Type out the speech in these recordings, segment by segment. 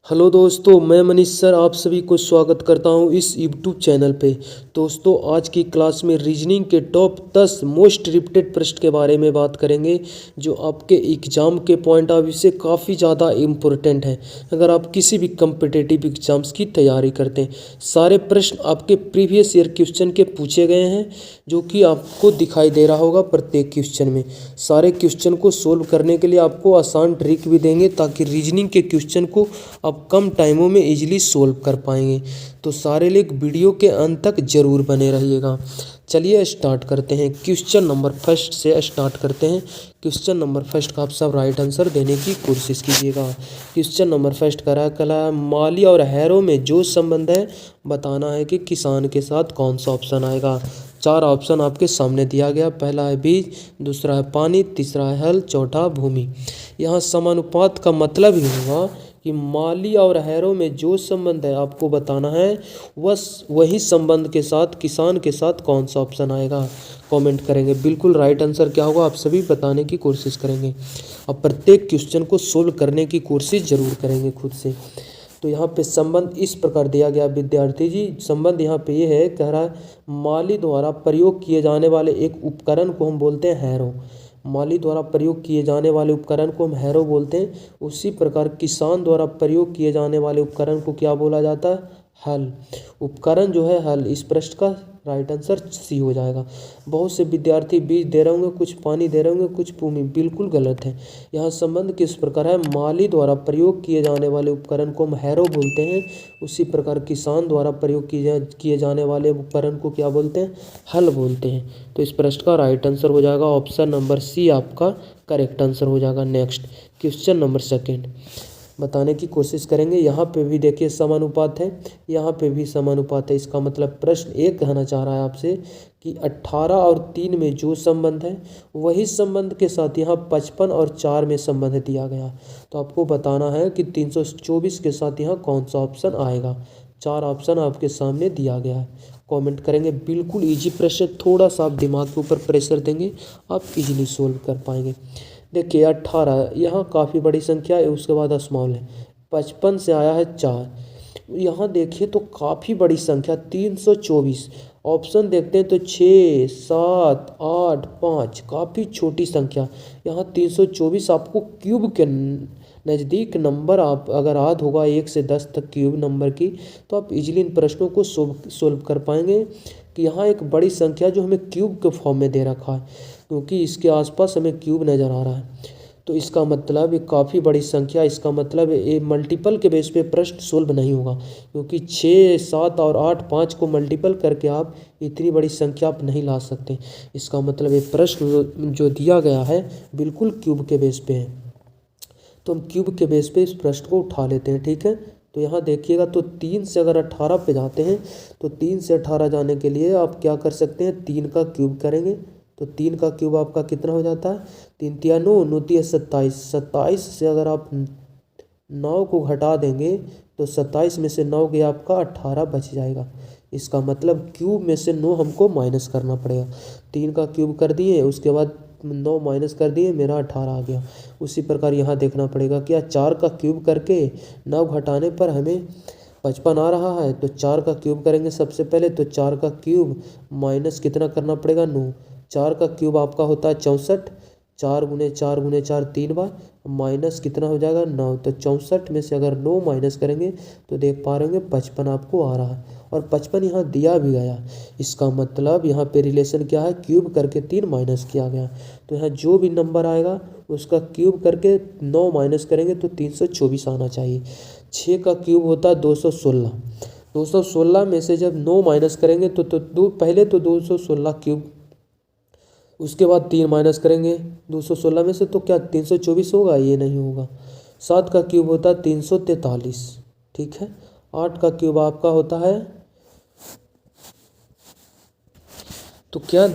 Hello दोस्तों, मैं Manish sir आप सभी को स्वागत करता हूं इस यूट्यूब चैनल पे। दोस्तों, आज की क्लास में रीजनिंग के टॉप 10 मोस्ट रिपीटेड प्रश्न के बारे में बात करेंगे, जो आपके एग्ज़ाम के पॉइंट ऑफ व्यू से काफ़ी ज़्यादा इम्पोर्टेंट है। अगर आप किसी भी कम्पिटिटिव एग्ज़ाम्स की तैयारी करते हैं, सारे प्रश्न आपके प्रीवियस ईयर क्वेश्चन के पूछे गए हैं, जो कि आपको दिखाई दे रहा होगा प्रत्येक क्वेश्चन में। सारे क्वेश्चन को सोल्व करने के लिए आपको आसान ट्रिक भी देंगे, ताकि रीजनिंग के क्वेश्चन को आप कम टाइमों में इजीली सोल्व कर पाएंगे। तो सारे लोग वीडियो के अंत तक जरूर बने रहिएगा। चलिए स्टार्ट करते हैं। क्वेश्चन नंबर फर्स्ट से स्टार्ट करते हैं। क्वेश्चन नंबर फर्स्ट का आप सब राइट आंसर देने की कोशिश कीजिएगा। क्वेश्चन नंबर फर्स्ट कला माली और हैरो में जो संबंध है, बताना है कि किसान के साथ कौन सा ऑप्शन आएगा। चार ऑप्शन आपके सामने दिया गया। पहला है बीज, दूसरा है पानी, तीसरा है हल, चौथा भूमि। यहाँ समानुपात का मतलब ही होगा कि माली और हैरो में जो संबंध है आपको बताना है, वही संबंध के साथ किसान के साथ कौन सा ऑप्शन आएगा। कमेंट करेंगे। बिल्कुल राइट आंसर क्या होगा आप सभी बताने की कोशिश करेंगे। अब प्रत्येक क्वेश्चन को सोल्व करने की कोशिश जरूर करेंगे खुद से। तो यहाँ पे संबंध इस प्रकार दिया गया विद्यार्थी जी। संबंध यहाँ पे ये है, कह रहा है माली द्वारा प्रयोग किए जाने वाले एक उपकरण को हम बोलते हैं हैरो। माली द्वारा प्रयोग किए जाने वाले उपकरण को हम हैरो बोलते हैं। उसी प्रकार किसान द्वारा प्रयोग किए जाने वाले उपकरण को क्या बोला जाता है, हल। उपकरण जो है हल। इस प्रश्न का राइट आंसर सी हो जाएगा। बहुत से विद्यार्थी बीज दे रहे होंगे, कुछ पानी दे रहे होंगे, कुछ भूमि। बिल्कुल गलत है। यहाँ संबंध किस प्रकार है, माली द्वारा प्रयोग किए जाने वाले उपकरण को हम हैरो बोलते हैं। उसी प्रकार किसान द्वारा प्रयोग किए जाने वाले उपकरण को क्या बोलते हैं, हल बोलते हैं। तो इस प्रश्न का राइट आंसर हो जाएगा ऑप्शन नंबर सी आपका करेक्ट आंसर हो जाएगा। नेक्स्ट क्वेश्चन नंबर सेकेंड बताने की कोशिश करेंगे। यहाँ पे भी देखिए समानुपात है, यहाँ पे भी समानुपात है। इसका मतलब प्रश्न एक कहना चाह रहा है आपसे कि 18 और 3 में जो संबंध है, वही संबंध के साथ यहाँ 55 और 4 में संबंध दिया गया। तो आपको बताना है कि 324 के साथ यहाँ कौन सा ऑप्शन आएगा। चार ऑप्शन आपके सामने दिया गया है। कमेंट करेंगे। बिल्कुल ईजी प्रश्न, थोड़ा सा आप दिमाग के ऊपर प्रेशर देंगे, आप इजीली सोल्व कर पाएंगे। देखिए 18 यहाँ काफ़ी बड़ी संख्या है, उसके बाद स्मॉल है। 55 से आया है 4। यहाँ देखिए तो काफ़ी बड़ी संख्या 324। ऑप्शन देखते हैं तो 6, 7, 8, 5, काफ़ी छोटी संख्या। यहाँ 324 आपको क्यूब के नज़दीक नंबर आप अगर याद होगा 1 से 10 तक क्यूब नंबर की, तो आप इजीली इन प्रश्नों को सोल्व कर पाएंगे। कि यहाँ एक बड़ी संख्या जो हमें क्यूब के फॉर्म में दे रखा है, क्योंकि इसके आसपास हमें क्यूब नज़र आ रहा है। तो इसका मतलब ये काफ़ी बड़ी संख्या, इसका मतलब ये मल्टीपल के बेस पे प्रश्न सोल्व नहीं होगा, क्योंकि 6, 7 और 8, 5 को मल्टीपल करके आप इतनी बड़ी संख्या आप नहीं ला सकते। इसका मतलब ये प्रश्न जो दिया गया है बिल्कुल क्यूब के बेस पे है। तो हम क्यूब के बेस पे इस प्रश्न को उठा लेते हैं, ठीक है। तो यहाँ देखिएगा तो 3 से अगर 18 पे जाते हैं, तो 3 से 18 जाने के लिए आप क्या कर सकते हैं, 3 का क्यूब करेंगे। तो 3 का क्यूब आपका कितना हो जाता है, 3 तिया 9, 9 तिया 27। 27 से अगर आप 9 को घटा देंगे तो 27 में से 9 गया आपका 18 बच जाएगा। इसका मतलब क्यूब में से 9 हमको माइनस करना पड़ेगा। 3 का क्यूब कर दिए, उसके बाद 9 माइनस कर दिए, मेरा 18 आ गया। उसी प्रकार यहाँ देखना पड़ेगा क्या 4 का क्यूब करके 9 घटाने पर हमें 55 आ रहा है। तो 4 का क्यूब करेंगे सबसे पहले। तो 4 का क्यूब माइनस कितना करना पड़ेगा, 9। 4 का क्यूब आपका होता है 64। 4 गुने 4 गुने 4 3 बार, माइनस कितना हो जाएगा, 9। तो 64 में से अगर 9 माइनस करेंगे तो देख पा रहे होंगे 55 आपको आ रहा है। और 55 यहाँ दिया भी गया। इसका मतलब यहाँ पे रिलेशन क्या है, क्यूब करके 3 माइनस किया गया। तो यहाँ जो भी नंबर आएगा उसका क्यूब करके 9 माइनस करेंगे तो 324 आना चाहिए। 6 का क्यूब होता है 216। 216 में से जब 9 माइनस करेंगे तो पहले तो 216 क्यूब, उसके बाद 3 माइनस करेंगे 216 में से, तो क्या 324 होगा, ये नहीं होगा। 7 का क्यूब होता है 343, ठीक है। 8 का क्यूब आपका होता है, तो क्या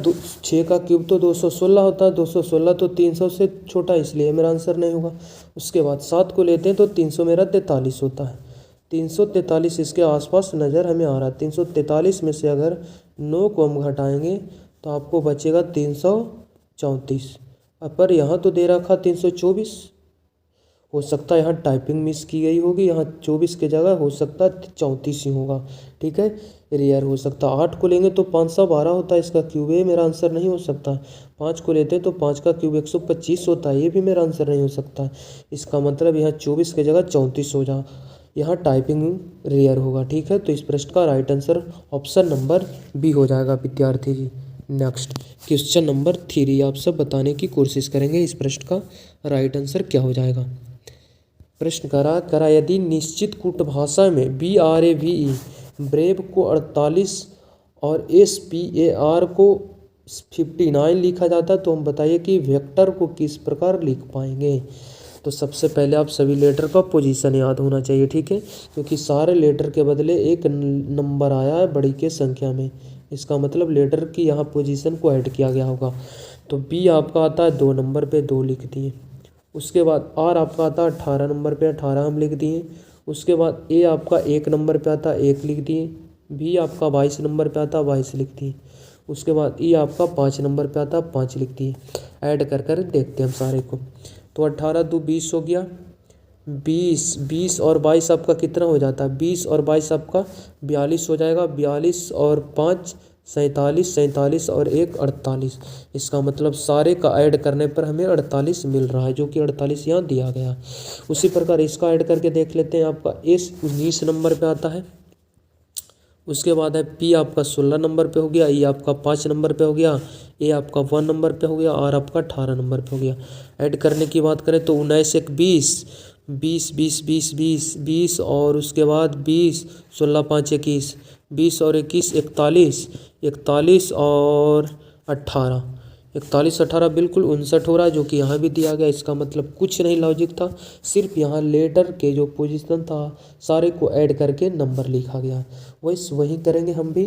6 का क्यूब तो 216 होता है। 216 तो 300 से छोटा, इसलिए मेरा आंसर नहीं होगा। उसके बाद 7 को लेते हैं तो 300 मेरा 43 होता है। 343 इसके आसपास नज़र हमें आ रहा है। 343 में से अगर 9 को हम घटाएंगे तो आपको बचेगा 334। पर यहाँ तो दे रखा 324, हो सकता है यहाँ टाइपिंग मिस की गई होगी, यहाँ 24 की जगह हो सकता है 34 ही होगा। ठीक है, रेयर हो सकता है। 8 को लेंगे तो 512 होता है, इसका क्यूब, ये मेरा आंसर नहीं हो सकता। 5 को लेते हैं तो 5 का क्यूब 125 होता है, ये भी मेरा आंसर नहीं हो सकता। इसका मतलब यहाँ 24 की जगह 34 हो जा, यहाँ टाइपिंग रेयर होगा। ठीक है, तो इस प्रश्न का right answer option number B हो जाएगा विद्यार्थी जी। नेक्स्ट क्वेश्चन नंबर 3 आप सब बताने की कोशिश करेंगे इस प्रश्न का राइट आंसर क्या हो जाएगा। प्रश्न करा यदि निश्चित कूटभाषा में BRAVE ब्रेव को 48 और SPAR को 59 लिखा जाता है, तो हम बताइए कि वेक्टर को किस प्रकार लिख पाएंगे। तो सबसे पहले आप सभी लेटर का पोजीशन याद होना चाहिए। ठीक है, क्योंकि सारे लेटर के बदले एक नंबर आया है बड़ी के संख्या में, इसका मतलब लेटर की यहाँ पोजीशन को ऐड किया गया होगा। तो B आपका आता है 2 नंबर पे, 2 लिख दिए। उसके बाद R आपका आता है 18 नंबर पे, 18 हम लिख दिए। उसके बाद A आपका 1 नंबर पे आता है, 1 लिख दिए। B आपका 22 नंबर पे आता है, 22 लिख दिए। उसके बाद E आपका 5 नंबर पे आता है, 5 लिख दिए। ऐड कर कर देखते हैं हम सारे को। तो 18 2 20 हो गया। 20 और 22 आपका कितना हो जाता है, 20 और 22 आपका 42 हो जाएगा। 42 और 5 47, 47 और 1 48। इसका मतलब सारे का ऐड करने पर हमें 48 मिल रहा है, जो कि 48 यहाँ दिया गया। उसी प्रकार इसका ऐड करके देख लेते हैं। आपका S 19 नंबर पे आता है। उसके बाद है P आपका 16 नंबर पे हो गया, E आपका 5 नंबर पे हो गया, A आपका 1 नंबर पे हो गया, R आपका 18 नंबर पे हो गया। ऐड करने की बात करें तो 19 1 20, 20 20 20 20 20 और उसके बाद 20, 16 5 21, 20 और 21 41, 41 और 18, 41 18 बिल्कुल 59 हो रहा है, जो कि यहाँ भी दिया गया। इसका मतलब कुछ नहीं लॉजिक था, सिर्फ यहाँ लेटर के जो पोजीशन था सारे को ऐड करके नंबर लिखा गया। वही करेंगे हम भी।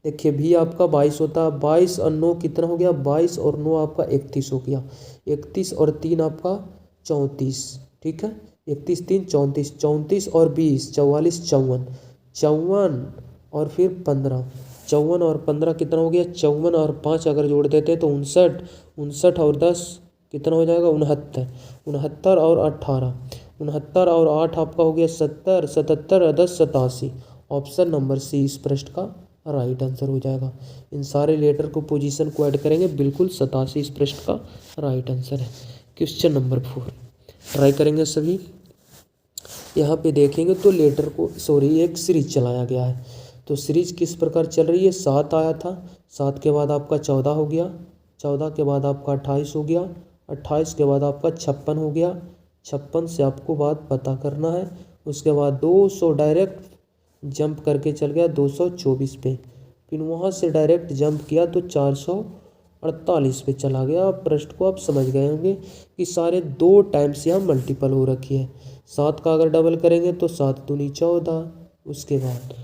देखिए भी आपका 22 होता है, 22 और 9 कितना हो गया, 22 और 9 आपका 31 हो गया। 31 और 3 आपका 34। ठीक है, 31 3 34, 34 और 20 44 54, 54 और फिर 15, 54 और 15 कितना हो गया, 54 और 5 अगर जोड़ देते तो 59, 59 और 10 कितना हो जाएगा, 69, 69 और 18, 69 और 8 आपका हो गया 70, 77 और 10 87। ऑप्शन नंबर सी इस प्रश्न का राइट आंसर हो जाएगा। इन सारे लेटर को पोजीशन को ऐड करेंगे, बिल्कुल 87 इस प्रश्न का राइट आंसर है। क्वेश्चन नंबर 4 ट्राई करेंगे सभी। यहाँ पे देखेंगे तो लेटर को एक सीरीज चलाया गया है। तो सीरीज किस प्रकार चल रही है, 7 आया था, 7 के बाद आपका 14 हो गया, 14 के बाद आपका 28 हो गया, 28 के बाद आपका 56 हो गया, 56 से आपको बात पता करना है। उसके बाद 200 डायरेक्ट जंप करके चल गया 224 पे, फिर वहाँ से डायरेक्ट जंप किया तो 448 पे चला गया। प्रश्न को आप समझ गए होंगे कि सारे 2 टाइम्स यहाँ मल्टीपल हो रखी है। 7 का अगर डबल करेंगे तो 7 दूनी 14, उसके बाद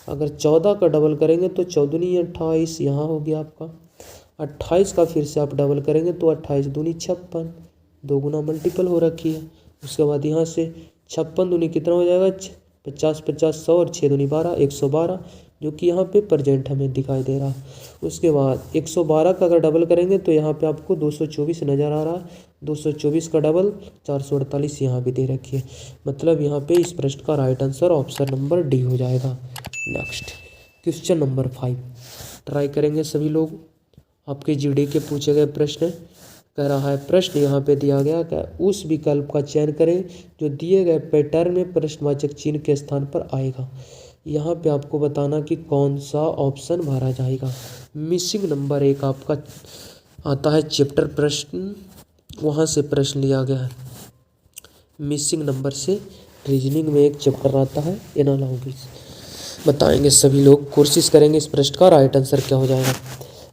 अगर 14 का डबल करेंगे तो 14 दूनी 28 यहाँ हो गया आपका। 28 का फिर से आप डबल करेंगे तो 28 दूनी 56, 2 गुना मल्टीपल हो रखी है। उसके बाद यहाँ से 56 दूनी कितना हो जाएगा, 50 50 100 और 6 दूनी 12, 112, जो कि यहाँ पे प्रेजेंट हमें दिखाई दे रहा है। उसके बाद 112 का अगर डबल करेंगे तो यहाँ पे आपको 224 नज़र आ रहा है, 224 का डबल 448 यहाँ भी दे रखी है। मतलब यहाँ पे इस प्रश्न का right answer option number D हो जाएगा। नेक्स्ट क्वेश्चन नंबर 5 ट्राई करेंगे सभी लोग। आपके जीडी के पूछे गए प्रश्न कह रहा है, प्रश्न यहाँ पे दिया गया कि उस विकल्प का चयन करें जो दिए गए पैटर्न में प्रश्नवाचक चिन्ह के स्थान पर आएगा। यहाँ पे आपको बताना कि कौन सा ऑप्शन भरा जाएगा। मिसिंग नंबर 1 आपका आता है चैप्टर प्रश्न, वहाँ से प्रश्न लिया गया है। मिसिंग नंबर से रीजनिंग में एक चैप्टर आता है एनालॉजीज। बताएंगे सभी लोग, कोशिश करेंगे इस प्रश्न का राइट आंसर क्या हो जाएगा।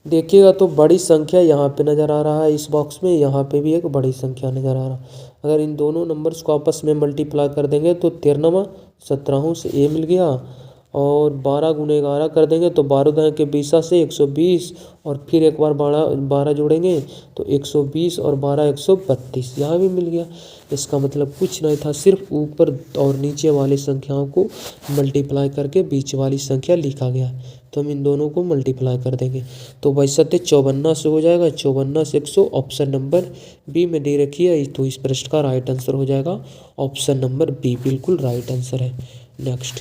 देखिएगा तो बड़ी संख्या यहाँ पे नज़र आ रहा है, इस बॉक्स में यहाँ पे भी एक बड़ी संख्या नज़र आ रहा है। अगर इन दोनों नंबर्स को आपस में मल्टीप्लाई कर देंगे तो 13वां 17 से ए मिल गया, और 12 गुने 11 कर देंगे तो 12 के 20 से 120, और फिर एक बार 12 जोड़ेंगे तो 120 और 12 132 यहाँ भी मिल गया। इसका मतलब कुछ नहीं था, सिर्फ ऊपर और नीचे वाली संख्याओं को मल्टीप्लाई करके बीच वाली संख्या लिखा गया। तो हम इन दोनों को मल्टीप्लाई कर देंगे तो 52 से हो जाएगा, 54 से 100। ऑप्शन नंबर बी में दे रखी है, तो इस प्रश्न का राइट आंसर हो जाएगा ऑप्शन नंबर बी, बिल्कुल राइट आंसर है। नेक्स्ट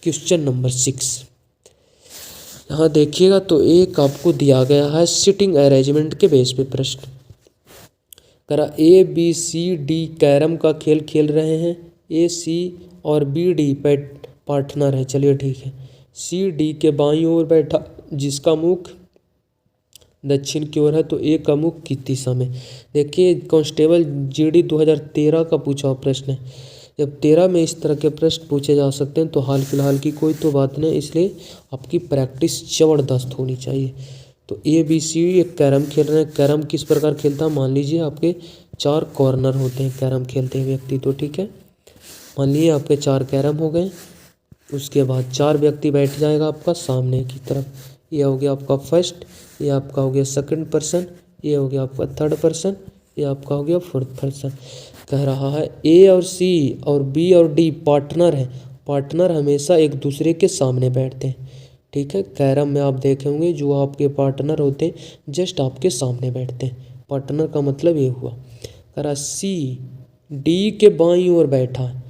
क्वेश्चन नंबर 6, यहाँ देखिएगा तो एक आपको दिया गया है सिटिंग अरेंजमेंट के बेस पे प्रश्न करा। A B C D carrom का खेल खेल रहे हैं। ए सी और बी डी पार्टनर है, चलिए ठीक है। सी डी के बाईं ओर बैठा जिसका मुख दक्षिण की ओर है, तो ए का मुख किस दिशा में। देखिए कांस्टेबल जीडी 2013 का पूछा हुआ प्रश्न है। जब 13 में इस तरह के प्रश्न पूछे जा सकते हैं तो हाल फिलहाल की कोई तो बात नहीं, इसलिए आपकी प्रैक्टिस ज़बरदस्त होनी चाहिए। तो ए बी सी एक कैरम खेल रहे हैं। कैरम किस प्रकार खेलता है, मान लीजिए आपके 4 कॉर्नर होते हैं कैरम खेलते हैं व्यक्ति, तो ठीक है। मान लीजिए आपके 4 कैरम हो गए, उसके बाद 4 व्यक्ति बैठ जाएगा आपका सामने की तरफ। ये हो गया आपका फर्स्ट, ये आपका हो गया सेकंड पर्सन, ये हो गया आपका थर्ड पर्सन, ये आपका हो गया फोर्थ पर्सन। कह रहा है ए और सी और बी और डी पार्टनर हैं। पार्टनर हमेशा एक दूसरे के सामने बैठते हैं, ठीक है। कैरम में आप देखे होंगे जो आपके पार्टनर होते हैं जस्ट आपके सामने बैठते हैं। पार्टनर का मतलब ये हुआ। कह रहा सी डी के बाईं ओर बैठा है,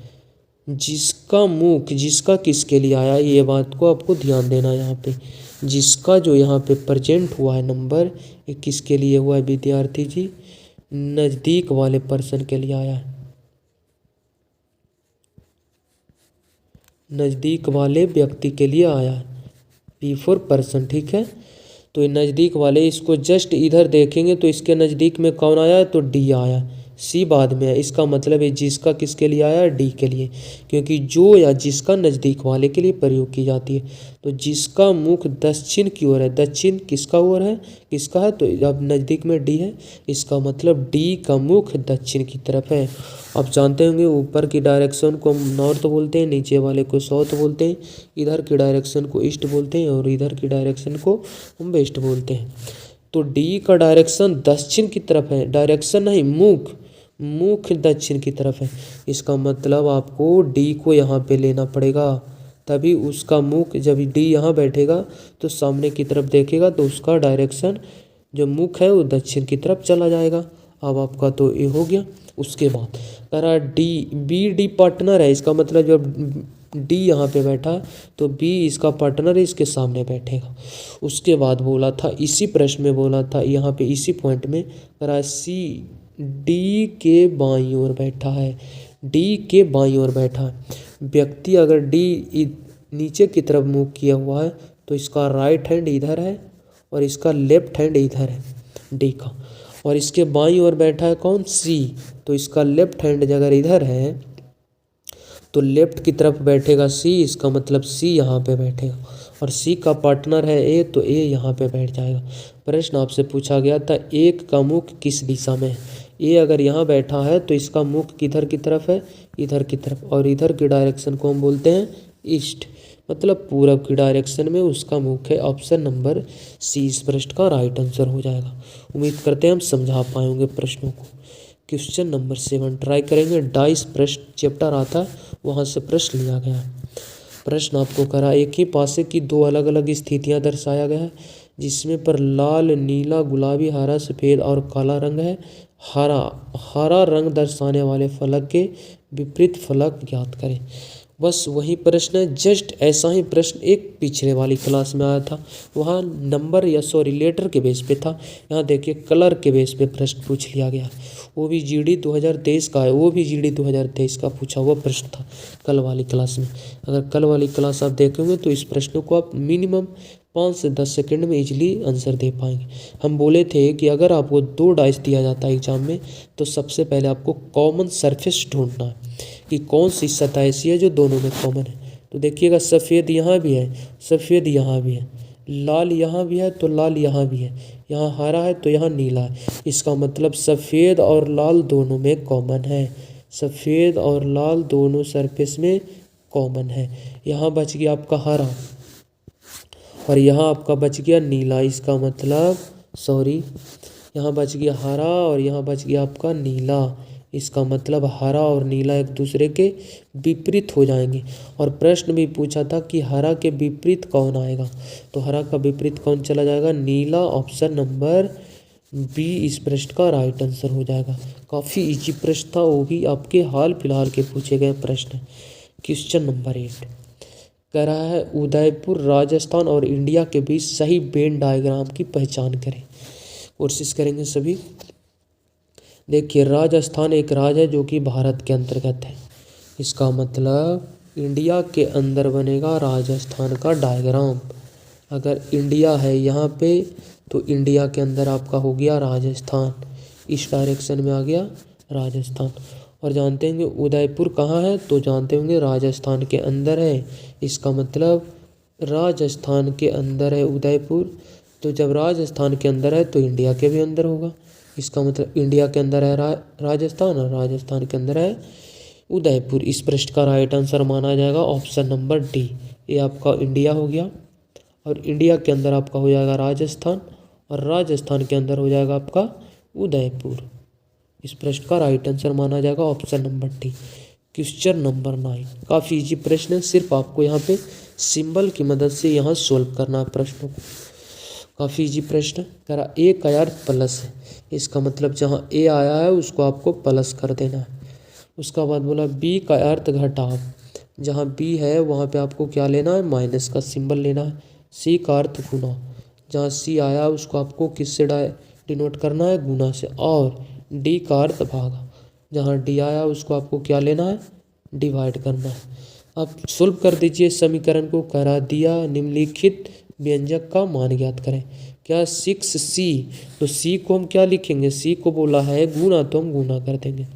जिसका मुख जिसका किसके लिए आया, ये बात को आपको ध्यान देना। यहाँ पे जिसका जो यहाँ पे प्रेजेंट हुआ है नंबर, ये किसके लिए हुआ है विद्यार्थी जी, नज़दीक वाले पर्सन के लिए आया है, नज़दीक वाले व्यक्ति के लिए आया है, पी फॉर पर्सन, ठीक है। तो ये नज़दीक वाले, इसको जस्ट इधर देखेंगे तो इसके नज़दीक में कौन आया है, तो डी आया, सी बाद में है। इसका मतलब है जिसका किसके लिए आया है, डी के लिए, क्योंकि जो या जिसका नज़दीक वाले के लिए प्रयोग की जाती है। तो जिसका मुख दक्षिण की ओर है, दक्षिण किसका ओर है, किसका है, तो अब नज़दीक में डी है, इसका मतलब डी का मुख दक्षिण की तरफ है। आप जानते होंगे ऊपर की डायरेक्शन को हम नॉर्थ बोलते हैं, नीचे वाले को साउथ बोलते हैं, इधर की डायरेक्शन को ईस्ट बोलते हैं और इधर की डायरेक्शन को हम वेस्ट बोलते हैं। तो डी का डायरेक्शन दक्षिण की तरफ है, डायरेक्शन नहीं मुख, मुख दक्षिण की तरफ है। इसका मतलब आपको डी को यहाँ पे लेना पड़ेगा, तभी उसका मुख, जब डी यहाँ बैठेगा तो सामने की तरफ देखेगा तो उसका डायरेक्शन जो मुख है वो दक्षिण की तरफ चला जाएगा। अब आपका तो ये हो गया। उसके बाद कह रहा डी बी डी पार्टनर है, इसका मतलब जब डी यहाँ पे बैठा तो बी इसका पार्टनर है, इसके सामने बैठेगा। उसके बाद बोला था, इसी प्रश्न में बोला था, यहाँ पे इसी पॉइंट में कह रहा सी डी के बाईं ओर बैठा है, डी के बाईं ओर बैठा है। व्यक्ति अगर डी नीचे की तरफ मुँह किया हुआ है तो इसका राइट हैंड इधर है और इसका लेफ्ट हैंड इधर है डी का, और इसके बाईं ओर बैठा है कौन, सी, तो इसका लेफ्ट हैंड अगर इधर है तो लेफ्ट की तरफ बैठेगा सी, इसका मतलब सी यहाँ पे बैठेगा, और सी का पार्टनर है ए, तो ए यहाँ पे बैठ जाएगा। प्रश्न आपसे पूछा गया था एक का मुख किस दिशा में है। ए अगर यहाँ बैठा है तो इसका मुख किधर की तरफ है, इधर की तरफ, और इधर की डायरेक्शन को हम बोलते हैं ईस्ट, मतलब पूरब की डायरेक्शन में उसका मुख है। ऑप्शन नंबर सी इस प्रश्न का राइट आंसर हो जाएगा। उम्मीद करते हैं हम समझा पाएंगे प्रश्नों को। क्वेश्चन नंबर 7 ट्राई करेंगे। डाइस प्रश्न चैप्टर आता है, वहाँ से प्रश्न लिया गया है। प्रश्न आपको करा एक ही पासे की 2 अलग अलग स्थितियाँ दर्शाया गया है, जिसमें पर लाल, नीला, गुलाबी, हरा, सफ़ेद और काला रंग है। हरा रंग दर्शाने वाले फलक के विपरीत फलक ज्ञात करें। बस वही प्रश्न है, जस्ट ऐसा ही प्रश्न एक पिछले वाली क्लास में आया था, वहाँ नंबर या सॉरी लेटर के बेस पे था। यहाँ देखिए कलर के बेस पे प्रश्न पूछ लिया गया, वो भी जीडी 2023 का है, वो भी जीडी 2023 का पूछा हुआ प्रश्न था कल वाली क्लास में। अगर कल वाली क्लास आप देखेंगे तो इस प्रश्न को आप मिनिमम 5 से 10 सेकंड में इजीली आंसर दे पाएंगे। हम बोले थे कि अगर आपको 2 डाइस दिया जाता है एग्जाम में तो सबसे पहले आपको कॉमन सरफेस ढूंढना है कि कौन सी सतह ऐसी है जो दोनों में कॉमन है। तो देखिएगा सफ़ेद यहाँ भी है, सफ़ेद यहाँ भी है, लाल यहाँ भी है तो लाल यहाँ भी है, यहाँ हरा है तो यहाँ नीला है। इसका मतलब सफ़ेद और लाल दोनों में कॉमन है, सफ़ेद और लाल दोनों सरफेस में कॉमन है। यहाँ बच गया आपका हरा और यहाँ आपका बच गया नीला, इसका मतलब सॉरी यहाँ बच गया हरा और यहाँ बच गया आपका नीला, इसका मतलब हरा और नीला एक दूसरे के विपरीत हो जाएंगे। और प्रश्न भी पूछा था कि हरा के विपरीत कौन आएगा, तो हरा का विपरीत कौन चला जाएगा, नीला। ऑप्शन नंबर बी इस प्रश्न का राइट आंसर हो जाएगा। काफ़ी इजी प्रश्न था, वो भी आपके हाल फिलहाल के पूछे गए प्रश्न। क्वेश्चन नंबर 8 कह रहा है उदयपुर राजस्थान और इंडिया के बीच सही वेन डायग्राम की पहचान करें। कोशिश करेंगे सभी। देखिए, राजस्थान एक राज्य है जो कि भारत के अंतर्गत है। इसका मतलब इंडिया के अंदर बनेगा राजस्थान का डायग्राम। अगर इंडिया है यहाँ पे तो इंडिया के अंदर आपका हो गया राजस्थान, इस डायरेक्शन में आ गया राजस्थान। और जानते होंगे उदयपुर कहाँ है, तो जानते होंगे राजस्थान के अंदर है। इसका मतलब राजस्थान के अंदर है उदयपुर, तो जब राजस्थान के अंदर है तो इंडिया के भी अंदर होगा। इसका मतलब इंडिया के अंदर है राजस्थान और राजस्थान के अंदर है उदयपुर। इस प्रश्न का राइट आंसर माना जाएगा ऑप्शन नंबर डी। ये आपका इंडिया हो गया और इंडिया के अंदर आपका हो जाएगा राजस्थान और राजस्थान के अंदर हो जाएगा आपका उदयपुर। इस प्रश्न का राइट आंसर माना जाएगा option number D. Question number 9 काफ़ी इजी प्रश्न है, सिर्फ आपको यहाँ पे सिंबल की मदद से यहाँ सोल्व करना है प्रश्नों को। काफ़ी इजी प्रश्न करा। ए का अर्थ प्लस है, इसका मतलब जहाँ ए आया है उसको आपको प्लस कर देना है। उसका बाद बोला बी का अर्थ घटाव, जहाँ बी है वहाँ पे आपको क्या लेना है, माइनस का सिंबल लेना है। सी का अर्थ गुना, जहाँ सी आया उसको आपको किससे डिनोट करना है, गुना से। और डी का अर्थ भागा, जहाँ डी आया उसको आपको क्या लेना है, डिवाइड करना है। अब सोल्व कर दीजिए समीकरण को। करा दिया निम्नलिखित व्यंजक का मान ज्ञात करें। क्या 6c, तो c को हम क्या लिखेंगे, c को बोला है गुना तो हम गुना कर देंगे।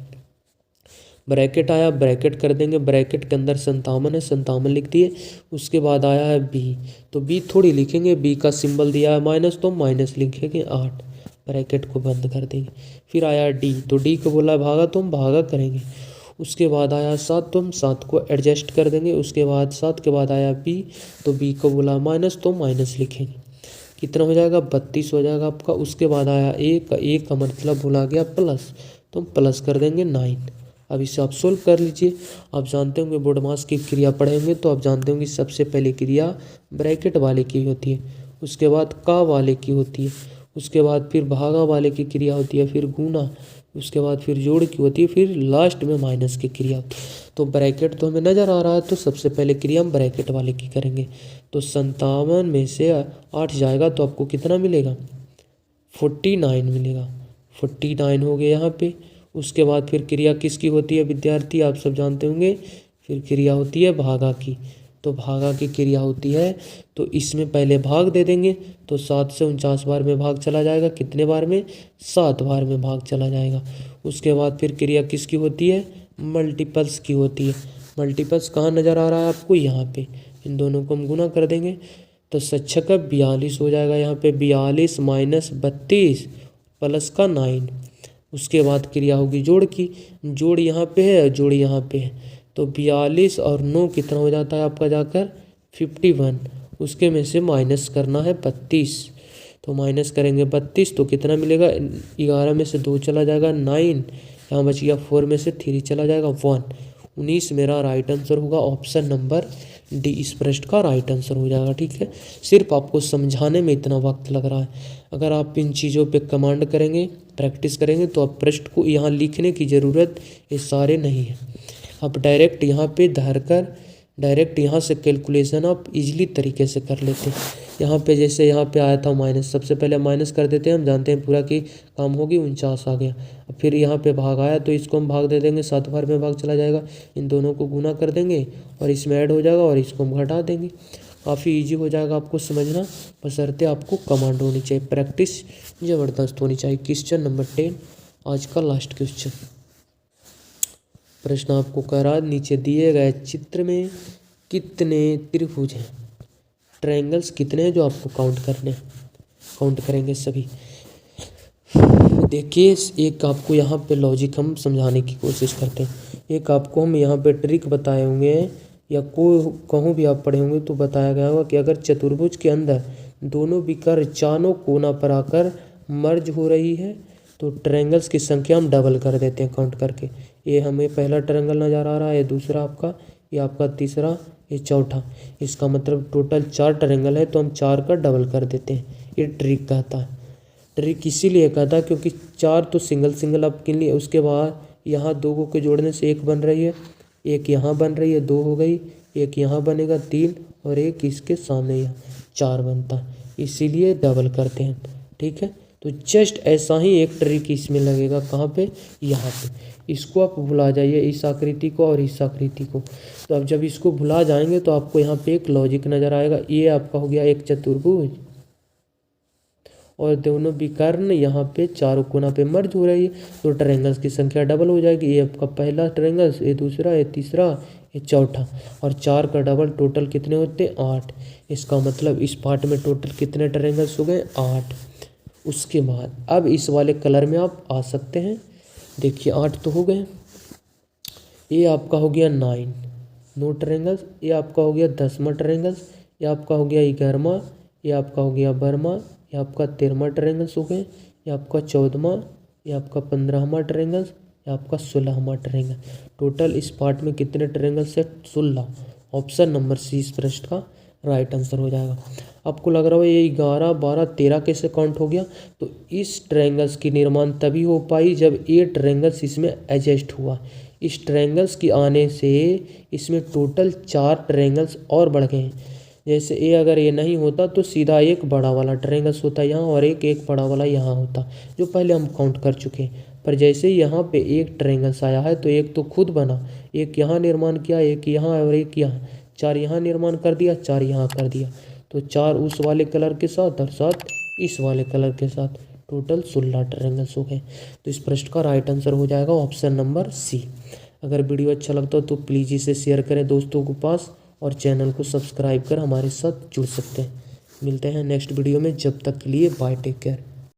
ब्रैकेट आया ब्रैकेट कर देंगे, ब्रैकेट के अंदर 57 है 57 लिख दिए। उसके बाद आया है b, तो b थोड़ी लिखेंगे, b का सिंबल दिया है माइनस तो माइनस लिखेंगे 8, ब्रैकेट को बंद कर देंगे। फिर आया d, तो d को बोला भागा तो हम भागा करेंगे। उसके बाद आया 7, तो हम 7 को एडजस्ट कर देंगे। उसके बाद 7 के बाद आया b, तो b को बोला माइनस तो माइनस लिखेंगे। कितना हो जाएगा, 32 हो जाएगा आपका। उसके बाद आया a का मतलब बोला गया प्लस, तो हम प्लस कर देंगे 9। अब इसे आप सोल्व कर लीजिए। आप जानते होंगे बोर्ड मास की क्रिया पढ़ेंगे तो आप जानते होंगे सबसे पहले क्रिया ब्रैकेट वाले की होती है, उसके बाद का वाले की होती है, उसके बाद फिर भागा वाले की क्रिया होती है, फिर गुना, उसके बाद फिर जोड़ की होती है, फिर लास्ट में माइनस की क्रिया होती है। तो ब्रैकेट तो हमें नज़र आ रहा है, तो सबसे पहले क्रिया हम ब्रैकेट वाले की करेंगे। तो 57 में से 8 जाएगा तो आपको कितना मिलेगा, 49 मिलेगा। 49 हो गया यहाँ पे। उसके बाद फिर क्रिया किसकी होती है विद्यार्थी, आप सब जानते होंगे, फिर क्रिया होती है भागा की। तो भागा की क्रिया होती है, तो इसमें पहले भाग दे देंगे, तो 7 से 49 बार में भाग चला जाएगा, कितने बार में, 7 बार में भाग चला जाएगा। उसके बाद फिर क्रिया किसकी होती है, मल्टीपल्स की होती है। मल्टीपल्स कहाँ नज़र आ रहा है आपको, यहाँ पे। इन दोनों को हम गुना कर देंगे तो 42 हो जाएगा। यहाँ पे 42 माइनस 32 प्लस का 9। उसके बाद क्रिया होगी जोड़ की, जोड़ यहाँ पे है जोड़ यहाँ पे है, तो 42 और 9 कितना हो जाता है आपका जाकर 51। उसके में से माइनस करना है 32, तो माइनस करेंगे 32 तो कितना मिलेगा, 11 में से 2 चला जाएगा 9, यहाँ बच गया 4 में से 3 चला जाएगा 1। 19 मेरा राइट आंसर होगा, ऑप्शन नंबर डी इस प्रश्न का राइट आंसर हो जाएगा। ठीक है, सिर्फ आपको समझाने में इतना वक्त लग रहा है। अगर आप इन चीज़ों पे कमांड करेंगे, प्रैक्टिस करेंगे, तो आप प्रश्न को यहाँ लिखने की ज़रूरत ये सारे नहीं है। आप डायरेक्ट यहाँ पे धर कर डायरेक्ट यहाँ से कैलकुलेशन आप इजीली तरीके से कर लेते हैं। यहाँ पे जैसे यहाँ पे आया था माइनस, सबसे पहले माइनस कर देते हैं, हम जानते हैं पूरा की काम होगी 49 आ गया। अब फिर यहाँ पे भाग आया तो इसको हम भाग दे देंगे, 7 बार में भाग चला जाएगा, इन दोनों को गुना कर देंगे और इसमें ऐड हो जाएगा और इसको हम घटा देंगे। काफ़ी ईजी हो जाएगा आपको समझना, बशर्ते आपको कमांड होनी चाहिए, प्रैक्टिस ज़बरदस्त होनी चाहिए। क्वेश्चन नंबर 10 आज का लास्ट क्वेश्चन। प्रश्न आपको कह रहा है नीचे दिए गए चित्र में कितने त्रिभुज हैं, ट्रायंगल्स कितने हैं जो आपको काउंट करने हैं, काउंट करेंगे सभी। देखिए, एक आपको यहाँ पे लॉजिक हम समझाने की कोशिश करते हैं, एक आपको हम यहाँ पे ट्रिक बताए होंगे या कहूँ भी आप पढ़े होंगे तो बताया गया होगा कि अगर चतुर्भुज के अंदर दोनों विकर्ण चारों कोना पर आकर मर्ज हो रही है तो ट्रायंगल्स की संख्या हम डबल कर देते हैं काउंट करके। ये हमें पहला ट्रायंगल नज़र आ रहा है, ये दूसरा आपका, ये आपका तीसरा, ये चौथा। इसका मतलब टोटल 4 ट्रायंगल है, तो हम 4 का डबल कर देते हैं। ये ट्रिक कहता है। ट्रिक इसीलिए कहता है क्योंकि 4 तो सिंगल सिंगल आप गिन लिए, उसके बाद यहाँ 2 को जोड़ने से 1 बन रही है, एक यहाँ बन रही है, 2 हो गई, एक यहाँ बनेगा 3, और एक इसके सामने यहाँ 4 बनता है, इसीलिए डबल करते हैं। ठीक है, तो जस्ट ऐसा ही एक ट्रिक इसमें लगेगा। कहाँ पे? यहाँ पे। इसको आप भुला जाइए, इस आकृति को और इस आकृति को। तो अब जब इसको भुला जाएंगे तो आपको यहाँ पे एक लॉजिक नज़र आएगा। ये आपका हो गया एक चतुर्भुज, और दोनों विकर्ण यहाँ पे चारों कोना पे मर्ज हो रही है, तो ट्रायंगल्स की संख्या डबल हो जाएगी। ये आपका पहला ट्रायंगल, ये दूसरा, ये तीसरा, ये चौथा, और 4 का डबल टोटल कितने होते? 8। इसका मतलब इस पार्ट में टोटल कितने ट्रायंगल्स हो गए? 8। उसके बाद अब इस वाले कलर में आप आ सकते हैं। देखिए 8 तो हो गए। ये आपका हो गया 9 ट्रायंगल्स। ये आपका हो गया 10वां ट्रायंगल्स। ये आपका हो गया 11वां। ये आपका हो गया 12वां। ये आपका 13वां ट्रायंगल्स हो गए। ये आपका 14वां। ये आपका 15वां ट्रायंगल्स। ये आपका 16वां ट्रायंगल। टोटल इस पार्ट में कितने ट्रायंगल्स है? 16। ऑप्शन नंबर सी इस प्रश्न का राइट आंसर हो जाएगा। आपको लग रहा है ये 11, 12, 13 कैसे काउंट हो गया? तो इस ट्रायंगल्स की निर्माण तभी हो पाई जब ये ट्रायंगल्स इसमें एडजस्ट हुआ। इस ट्रायंगल्स के आने से इसमें टोटल 4 ट्रायंगल्स और बढ़ गए हैं। जैसे ये अगर ये नहीं होता तो सीधा एक बड़ा वाला ट्रायंगल्स होता यहाँ, और एक बड़ा वाला यहाँ होता, जो पहले हम काउंट कर चुके हैं। पर जैसे यहाँ पे एक ट्रायंगल्स आया है तो एक तो खुद बना, एक यहाँ निर्माण किया, एक यहाँ और एक यहाँ, 4 यहाँ निर्माण कर दिया, 4 यहाँ कर दिया। तो 4 उस वाले कलर के साथ और 7 इस वाले कलर के साथ, टोटल 16 ट्रायंगल्स हो गए। तो इस प्रश्न का राइट आंसर हो जाएगा ऑप्शन नंबर सी। अगर वीडियो अच्छा लगता हो तो प्लीज़ इसे शेयर करें दोस्तों के पास, और चैनल को सब्सक्राइब कर हमारे साथ जुड़ सकते हैं। मिलते हैं नेक्स्ट वीडियो में, जब तक के लिए बाय, टेक केयर।